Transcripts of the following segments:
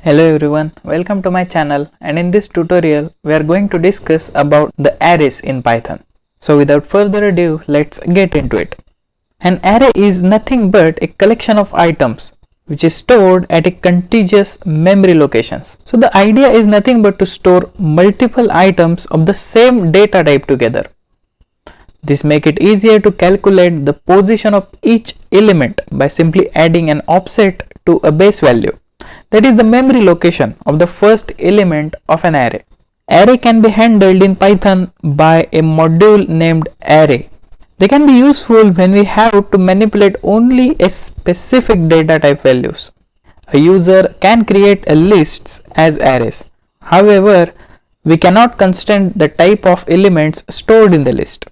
Hello everyone, welcome to my channel, and in this tutorial we are going to discuss about the arrays in Python. So without further ado, let's get into it. An array is nothing but a collection of items which is stored at a contiguous memory locations. So the idea is nothing but to store multiple items of the same data type together. This makes it easier to calculate the position of each element by simply adding an offset to a base value. That is the memory location of the first element of an array. Array can be handled in Python by a module named array. They can be useful when we have to manipulate only a specific data type values. A user can create lists as arrays. However, we cannot constrain the type of elements stored in the list.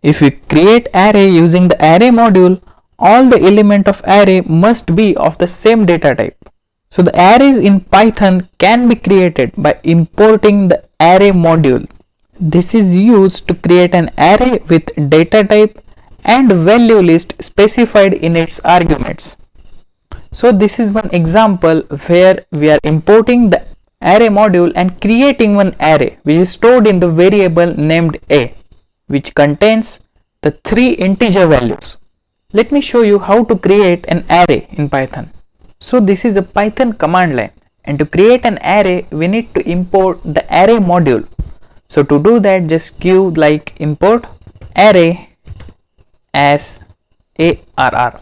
If we create array using the array module, all the elements of array must be of the same data type. So the arrays in Python can be created by importing the array module. This is used to create an array with data type and value list specified in its arguments. So this is one example where we are importing the array module and creating one array which is stored in the variable named a, which contains the three integer values. Let me show you how to create an array in Python. So this is a Python command line, and to create an array we need to import the array module. So to do that, just give like import array as arr.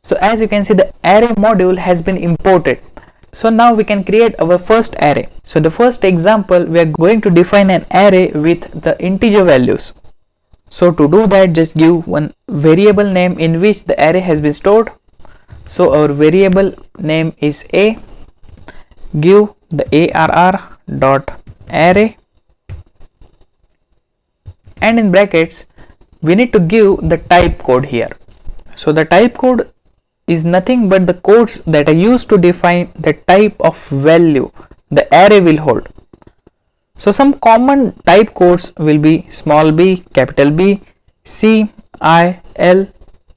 So as you can see, the array module has been imported. So now we can create our first array. So the first example, we are going to define an array with the integer values. So to do that, just give one variable name in which the array has been stored. So our variable name is a, give the arr dot array, and in brackets we need to give the type code here. So the type code is nothing but the codes that are used to define the type of value the array will hold. So some common type codes will be small b, capital B, C, I, L,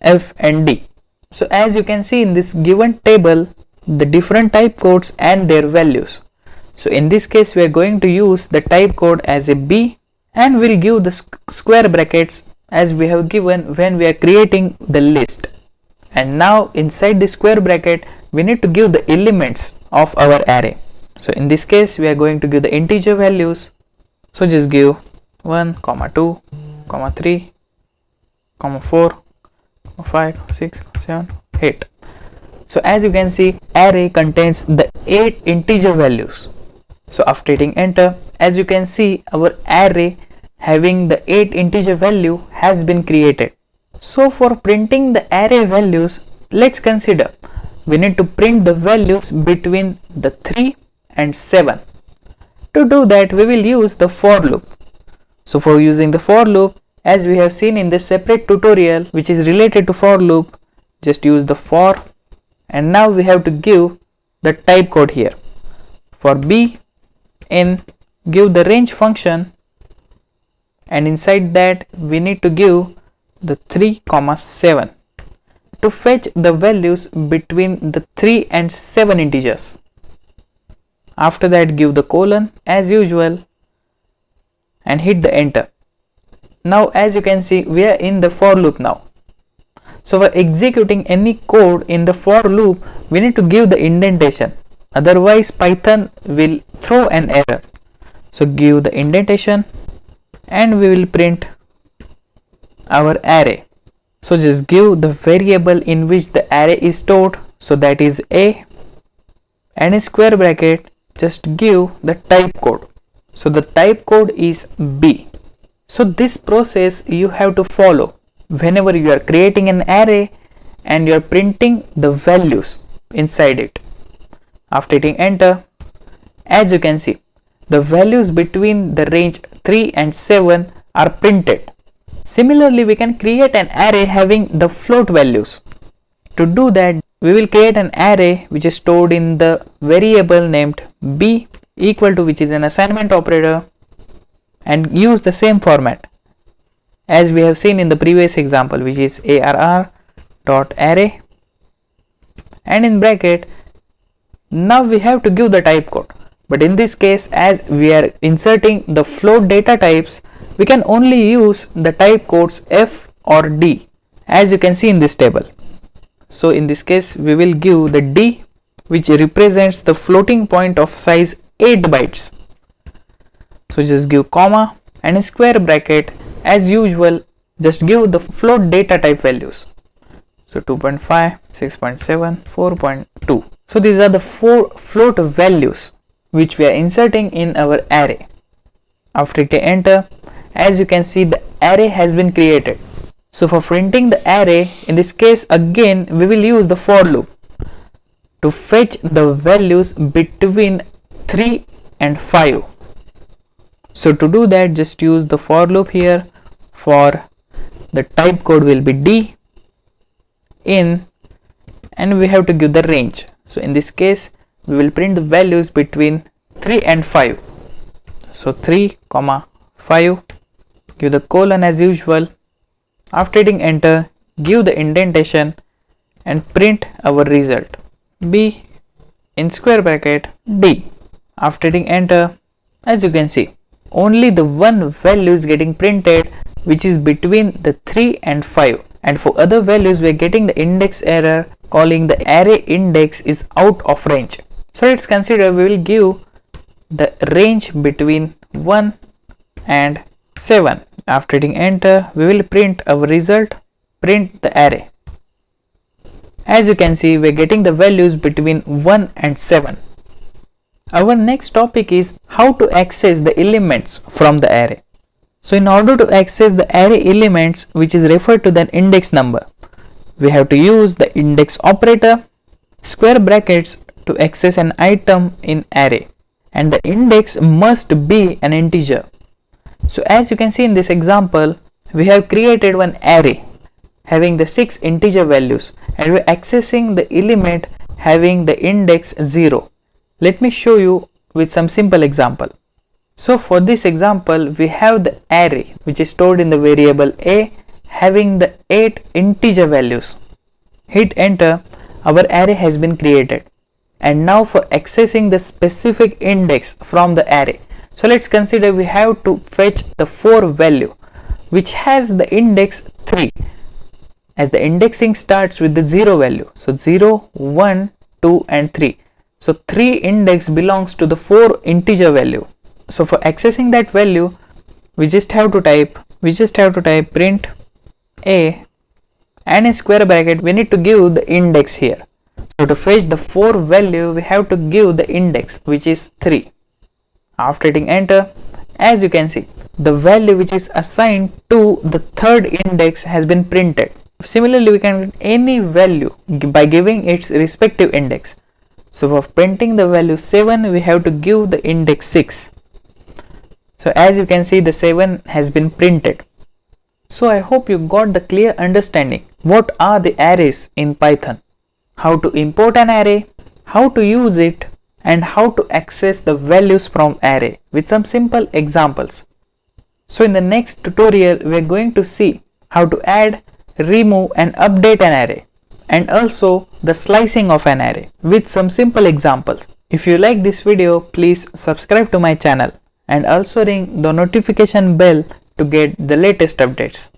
F and D. So as you can see in this given table, the different type codes and their values. So in this case we are going to use the type code as a B, and we'll give the square brackets as we have given when we are creating the list. And now inside the square bracket we need to give the elements of our array. So in this case we are going to give the integer values. So just give 1, 2, 3, 4, 5, 6, 7, 8. So as you can see, array contains the 8 integer values. So after hitting enter, as you can see, our array having the 8 integer value has been created. So for printing the array values, let's consider we need to print the values between the 3 and 7. To do that, we will use the for loop. So for using the for loop, as we have seen in this separate tutorial which is related to for loop, just use the for, and now we have to give the type code here. For b, in give the range function, and inside that we need to give the 3, 7 to fetch the values between the 3 and 7 integers. After that, give the colon as usual and hit the enter. Now as you can see, we are in the for loop now. So for executing any code in the for loop, we need to give the indentation, otherwise Python will throw an error. So give the indentation and we will print our array. So just give the variable in which the array is stored, so that is a, and in square bracket just give the type code. So the type code is b. So this process you have to follow whenever you are creating an array and you are printing the values inside it. After hitting enter, as you can see, the values between the range 3 and 7 are printed. Similarly, we can create an array having the float values. To do that, we will create an array which is stored in the variable named b equal to, which is an assignment operator, and use the same format as we have seen in the previous example, which is arr dot array, and in bracket Now we have to give the type code, but in this case, as we are inserting the float data types, we can only use the type codes F or D, as you can see in this table. So in this case, we will give the D, which represents the floating point of size 8 bytes. So just give comma and a square bracket. As usual, just give the float data type values. So 2.5, 6.7, 4.2. So these are the 4 float values which we are inserting in our array. After hitting enter, as you can see, the array has been created. So for printing the array, in this case again we will use the for loop to fetch the values between 3 and 5. So to do that, just use the for loop here. For the type code will be D in, and we have to give the range. So in this case, we will print the values between 3 and 5. So 3, 5, give the colon as usual. After hitting enter, give the indentation and print our result B in square bracket D. After hitting enter, as you can see, only the one value is getting printed, which is between the 3 and 5, and for other values we are getting the index error calling the array index is out of range. So let's consider we will give the range between 1 and 7. After hitting enter, we will print our result, print the array. As you can see, we are getting the values between 1 and 7. Our next topic is how to access the elements from the array. So in order to access the array elements, which is referred to the index number, we have to use the index operator, square brackets, to access an item in array, and the index must be an integer. So as you can see in this example, we have created one array having the 6 integer values, and we are accessing the element having the index 0. Let me show you with some simple example. So for this example, we have the array which is stored in the variable a having the 8 integer values. Hit enter, our array has been created. And now for accessing the specific index from the array, so let's consider we have to fetch the 4 value which has the index 3, as the indexing starts with the 0 value. So 0, 1, 2 and 3. So 3 index belongs to the 4 integer value. So for accessing that value, we just have to type print a, and in square bracket we need to give the index here. So to fetch the 4 value, we have to give the index which is 3. After hitting enter, as you can see, the value which is assigned to the third index has been printed. Similarly, we can get any value by giving its respective index. So for printing the value 7, we have to give the index 6. So as you can see, the 7 has been printed. So I hope you got the clear understanding what are the arrays in Python, how to import an array, how to use it, and how to access the values from array with some simple examples. So in the next tutorial, we are going to see how to add, remove and update an array, and also the slicing of an array with some simple examples. If you like this video, please subscribe to my channel and also ring the notification bell to get the latest updates.